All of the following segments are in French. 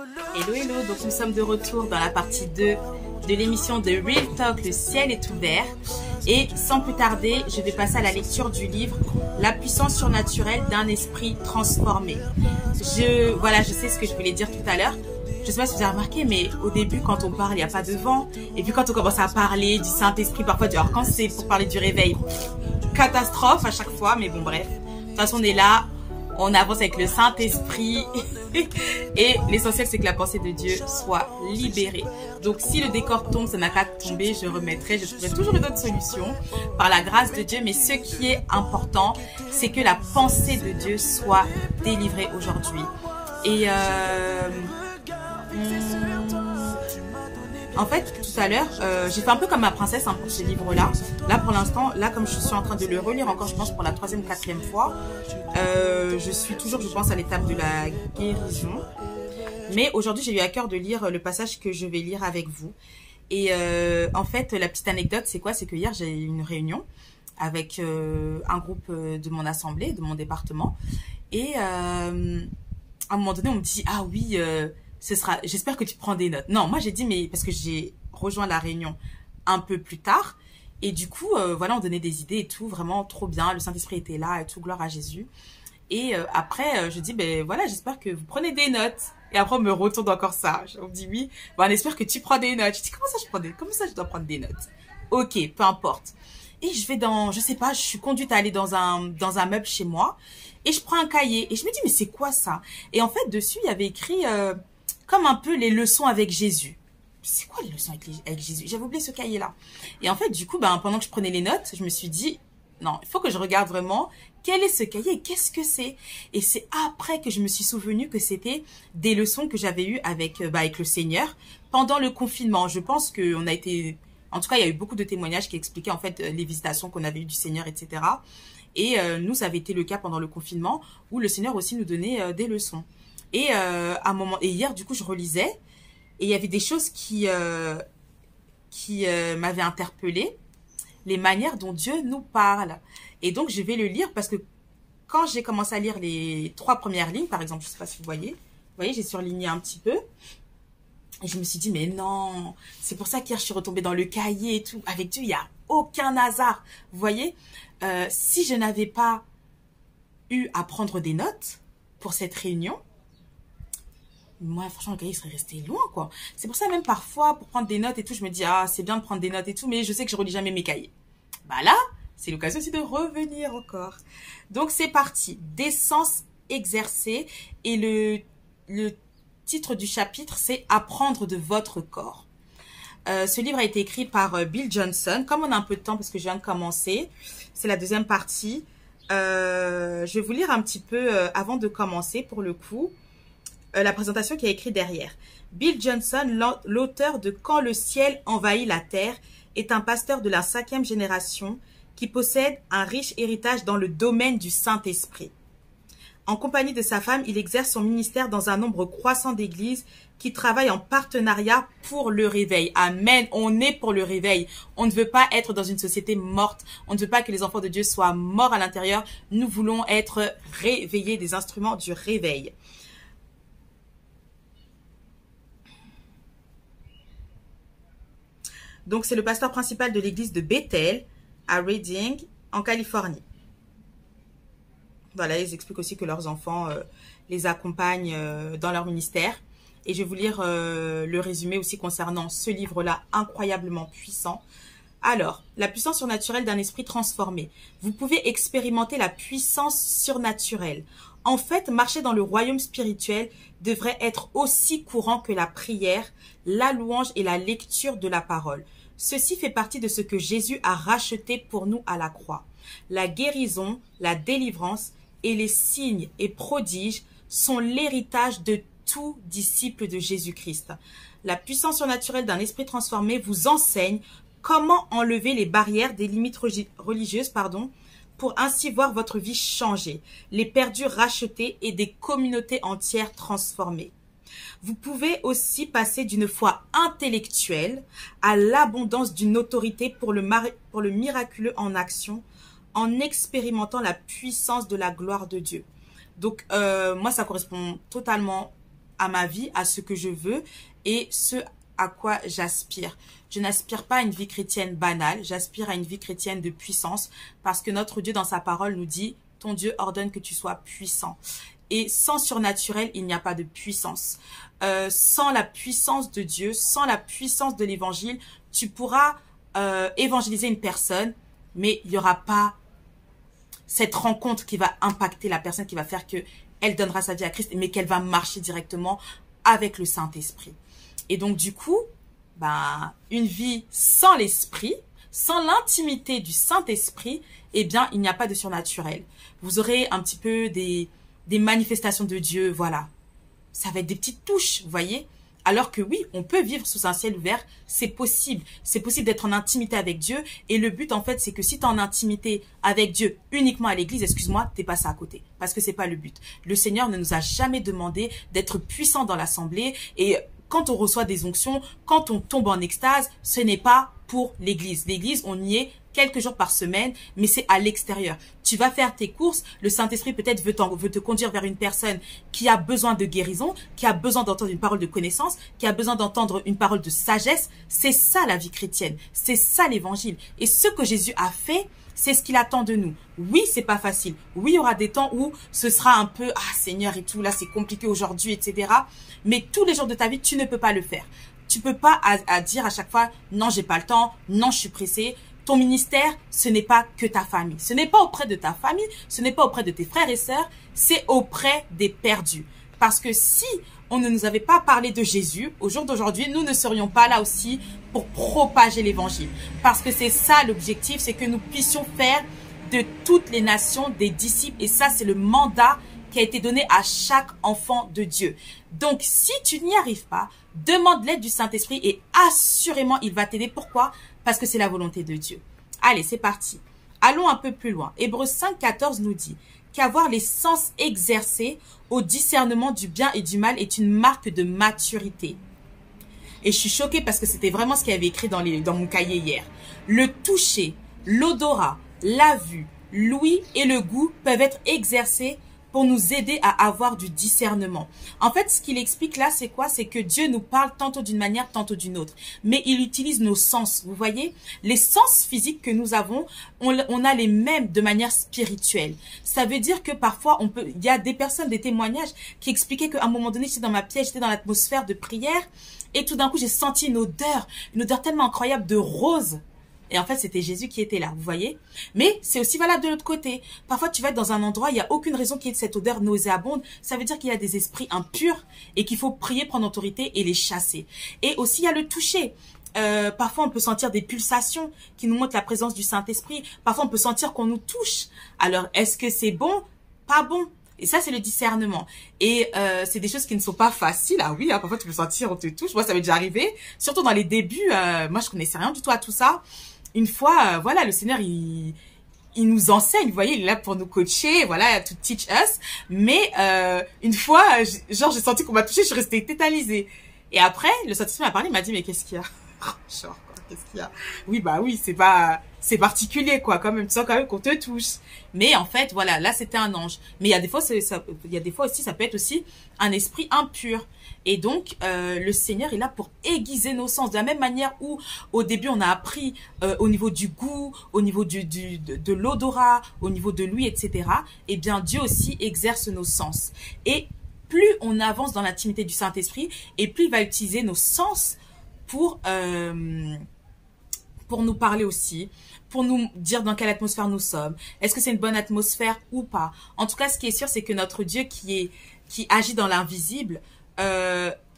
Hello, hello, donc nous sommes de retour dans la partie 2 de l'émission de Real Talk, le ciel est ouvert. Et sans plus tarder, je vais passer à la lecture du livre La puissance surnaturelle d'un esprit transformé. Voilà, je sais ce que je voulais dire tout à l'heure. Je sais pas si vous avez remarqué, mais au début, quand on parle, il n'y a pas de vent. Et puis quand on commence à parler du Saint-Esprit, parfois, alors quand c'est pour parler du réveil, catastrophe à chaque fois, mais bon, bref. De toute façon, on est là, on avance avec le Saint-Esprit. Et l'essentiel, c'est que la pensée de Dieu soit libérée. Donc, si le décor tombe, ça n'a qu'à tomber, je remettrai, je trouverai toujours une autre solution par la grâce de Dieu. Mais ce qui est important, c'est que la pensée de Dieu soit délivrée aujourd'hui. Et en fait, tout à l'heure, j'ai fait un peu comme ma princesse pour ce livre-là. Là, pour l'instant, là, comme je suis en train de le relire encore, je pense, pour la 3e, 4e fois, je suis toujours, je pense, à l'étape de la guérison. Mais aujourd'hui, j'ai eu à cœur de lire le passage que je vais lire avec vous. Et en fait, la petite anecdote, c'est quoi? C'est que hier, j'ai eu une réunion avec un groupe de mon assemblée, de mon département. Et à un moment donné, on me dit, ah oui, j'espère que tu prends des notes. Non, moi j'ai dit, mais parce que j'ai rejoint la réunion un peu plus tard. Et du coup, voilà, on donnait des idées et tout, vraiment trop bien. Le Saint-Esprit était là et tout, gloire à Jésus. Et après, je dis, ben voilà, j'espère que vous prenez des notes. Et après, on me retourne encore ça. On me dit, oui, ben, on espère que tu prends des notes. Je dis, comment ça je dois prendre des notes? Ok, peu importe. Et je vais je sais pas, je suis conduite à aller dans un meuble chez moi. Et je prends un cahier. Et je me dis, mais c'est quoi ça? Et en fait, dessus, il y avait écrit comme un peu les leçons avec Jésus. C'est quoi les leçons avec Jésus? J'avais oublié ce cahier-là. Et en fait, du coup, pendant que je prenais les notes, je me suis dit, non, il faut que je regarde vraiment quel est ce cahier et qu'est-ce que c'est. Et c'est après que je me suis souvenu que c'était des leçons que j'avais eues avec le Seigneur pendant le confinement. Je pense qu'on a été... En tout cas, il y a eu beaucoup de témoignages qui expliquaient en fait les visitations qu'on avait eues du Seigneur, etc. Et nous, ça avait été le cas pendant le confinement où le Seigneur aussi nous donnait des leçons. Et et hier, du coup, je relisais et il y avait des choses qui m'avaient interpellée, les manières dont Dieu nous parle. Et donc, je vais le lire parce que quand j'ai commencé à lire les 3 premières lignes, par exemple, je ne sais pas si vous voyez, j'ai surligné un petit peu. Et je me suis dit, mais non, c'est pour ça qu'hier, je suis retombée dans le cahier et tout. Avec Dieu, il n'y a aucun hasard. Vous voyez, si je n'avais pas eu à prendre des notes pour cette réunion, moi, franchement, le cahier serait resté loin, quoi. C'est pour ça, même parfois, pour prendre des notes et tout, je me dis, ah, c'est bien de prendre des notes et tout, mais je sais que je relis jamais mes cahiers. Bah là, c'est l'occasion aussi de revenir encore. Donc, c'est parti. Décence exercée. Et le titre du chapitre, c'est Apprendre de votre corps. Ce livre a été écrit par Bill Johnson. Comme on a un peu de temps, parce que je viens de commencer, c'est la 2e partie. Je vais vous lire un petit peu avant de commencer, pour le coup, la présentation qui est écrite derrière. Bill Johnson, l'auteur de Quand le ciel envahit la terre, est un pasteur de la 5e génération qui possède un riche héritage dans le domaine du Saint-Esprit. En compagnie de sa femme, il exerce son ministère dans un nombre croissant d'églises qui travaillent en partenariat pour le réveil. Amen. On est pour le réveil. On ne veut pas être dans une société morte. On ne veut pas que les enfants de Dieu soient morts à l'intérieur. Nous voulons être réveillés, des instruments du réveil. Donc, c'est le pasteur principal de l'église de Bethel, à Redding, en Californie. Voilà, ils expliquent aussi que leurs enfants les accompagnent dans leur ministère. Et je vais vous lire le résumé aussi concernant ce livre-là, incroyablement puissant. Alors, la puissance surnaturelle d'un esprit transformé. Vous pouvez expérimenter la puissance surnaturelle. En fait, marcher dans le royaume spirituel devrait être aussi courant que la prière, la louange et la lecture de la parole. Ceci fait partie de ce que Jésus a racheté pour nous à la croix. La guérison, la délivrance et les signes et prodiges sont l'héritage de tout disciple de Jésus-Christ. La puissance surnaturelle d'un esprit transformé vous enseigne comment enlever les barrières des limites religieuses, pour ainsi voir votre vie changer, les perdus rachetés et des communautés entières transformées. Vous pouvez aussi passer d'une foi intellectuelle à l'abondance d'une autorité pour le miraculeux en action, en expérimentant la puissance de la gloire de Dieu. Donc, moi, ça correspond totalement à ma vie, à ce que je veux et ce à quoi j'aspire. Je n'aspire pas à une vie chrétienne banale, j'aspire à une vie chrétienne de puissance parce que notre Dieu dans sa parole nous dit « Ton Dieu ordonne que tu sois puissant ». Et sans surnaturel, il n'y a pas de puissance. Sans la puissance de Dieu, sans la puissance de l'évangile, tu pourras évangéliser une personne, mais il n'y aura pas cette rencontre qui va impacter la personne, qui va faire que elle donnera sa vie à Christ, mais qu'elle va marcher directement avec le Saint-Esprit. Et donc, du coup, une vie sans l'Esprit, sans l'intimité du Saint-Esprit, eh bien, il n'y a pas de surnaturel. Vous aurez un petit peu des manifestations de Dieu, voilà. Ça va être des petites touches, vous voyez. Alors que oui, on peut vivre sous un ciel ouvert, c'est possible. C'est possible d'être en intimité avec Dieu. Et le but, en fait, c'est que si tu es en intimité avec Dieu uniquement à l'église, excuse-moi, t'es passé à côté. Parce que c'est pas le but. Le Seigneur ne nous a jamais demandé d'être puissant dans l'assemblée. Et quand on reçoit des onctions, quand on tombe en extase, ce n'est pas pour l'église. L'église, on y est quelques jours par semaine, mais c'est à l'extérieur. Tu vas faire tes courses, le Saint-Esprit peut-être veut te conduire vers une personne qui a besoin de guérison, qui a besoin d'entendre une parole de connaissance, qui a besoin d'entendre une parole de sagesse. C'est ça la vie chrétienne, c'est ça l'évangile. Et ce que Jésus a fait, c'est ce qu'il attend de nous. Oui, c'est pas facile. Oui, il y aura des temps où ce sera un peu « Ah Seigneur et tout, là c'est compliqué aujourd'hui, etc. » Mais tous les jours de ta vie, tu ne peux pas le faire. Tu peux pas dire à chaque fois « Non, j'ai pas le temps, non, je suis pressé ». Ton ministère, ce n'est pas que ta famille. Ce n'est pas auprès de ta famille, ce n'est pas auprès de tes frères et sœurs, c'est auprès des perdus. Parce que si on ne nous avait pas parlé de Jésus, au jour d'aujourd'hui, nous ne serions pas là aussi pour propager l'évangile. Parce que c'est ça l'objectif, c'est que nous puissions faire de toutes les nations des disciples. Et ça, c'est le mandat qui a été donné à chaque enfant de Dieu. Donc, si tu n'y arrives pas, demande l'aide du Saint-Esprit et assurément, il va t'aider. Pourquoi? Parce que c'est la volonté de Dieu. Allez, c'est parti. Allons un peu plus loin. Hébreux 5, 14 nous dit qu'avoir les sens exercés au discernement du bien et du mal est une marque de maturité. Et je suis choquée parce que c'était vraiment ce qu'il y avait écrit dans mon cahier hier. Le toucher, l'odorat, la vue, l'ouïe et le goût peuvent être exercés pour nous aider à avoir du discernement. En fait, ce qu'il explique là, c'est quoi? C'est que Dieu nous parle tantôt d'une manière, tantôt d'une autre. Mais il utilise nos sens, vous voyez? Les sens physiques que nous avons, on a les mêmes de manière spirituelle. Ça veut dire que parfois, il y a des personnes, des témoignages qui expliquaient qu'à un moment donné, j'étais dans ma pièce, j'étais dans l'atmosphère de prière, et tout d'un coup, j'ai senti une odeur tellement incroyable de rose. Et en fait, c'était Jésus qui était là, vous voyez. Mais c'est aussi valable de l'autre côté. Parfois, tu vas être dans un endroit, il n'y a aucune raison qu'il y ait cette odeur nauséabonde. Ça veut dire qu'il y a des esprits impurs et qu'il faut prier, prendre autorité et les chasser. Et aussi, il y a le toucher. Parfois, on peut sentir des pulsations qui nous montrent la présence du Saint-Esprit. Parfois, on peut sentir qu'on nous touche. Alors, est-ce que c'est bon? Pas bon. Et ça, c'est le discernement. Et c'est des choses qui ne sont pas faciles. Ah oui, hein, parfois, tu peux sentir, on te touche. Moi, ça m'est déjà arrivé. Surtout dans les débuts, moi, je connaissais rien du tout à tout ça. Une fois, voilà, le Seigneur, il nous enseigne, vous voyez, il est là pour nous coacher, voilà, to teach us. Mais une fois, j'ai senti qu'on m'a touché, je suis restée tétanisée. Et après, le Saint-Esprit m'a parlé, il m'a dit, mais qu'est-ce qu'il y a? Genre, qu'est-ce qu'il y a? Oui, c'est particulier, quoi, quand même, tu sens quand même qu'on te touche. Mais en fait, voilà, là, c'était un ange. Mais il y a des fois, aussi, ça peut être aussi un esprit impur. Et donc, le Seigneur est là pour aiguiser nos sens. De la même manière où, au début, on a appris au niveau du goût, au niveau de l'odorat, au niveau de l'ouïe, etc. Eh bien, Dieu aussi exerce nos sens. Et plus on avance dans l'intimité du Saint-Esprit, et plus il va utiliser nos sens pour nous parler aussi, pour nous dire dans quelle atmosphère nous sommes. Est-ce que c'est une bonne atmosphère ou pas? En tout cas, ce qui est sûr, c'est que notre Dieu qui agit dans l'invisible,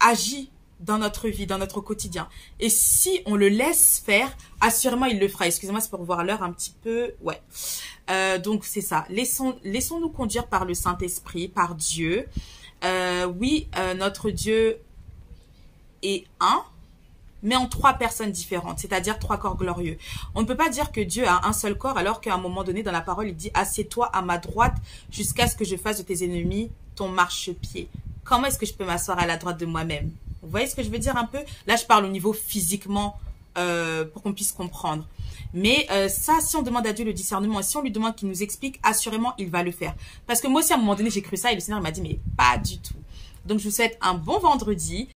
agit dans notre vie, dans notre quotidien. Et si on le laisse faire, assurément, il le fera. Excusez-moi, c'est pour voir l'heure un petit peu. Ouais. Donc, c'est ça. Laissons-nous conduire par le Saint-Esprit, par Dieu. Oui, notre Dieu est un, mais en 3 personnes différentes, c'est-à-dire 3 corps glorieux. On ne peut pas dire que Dieu a un seul corps, alors qu'à un moment donné, dans la parole, il dit « Assieds-toi à ma droite jusqu'à ce que je fasse de tes ennemis ton marchepied ». Comment est-ce que je peux m'asseoir à la droite de moi-même? Vous voyez ce que je veux dire un peu? Là, je parle au niveau physiquement pour qu'on puisse comprendre. Mais ça, si on demande à Dieu le discernement, et si on lui demande qu'il nous explique, assurément, il va le faire. Parce que moi aussi, à un moment donné, j'ai cru ça et le Seigneur m'a dit, mais pas du tout. Donc, je vous souhaite un bon vendredi.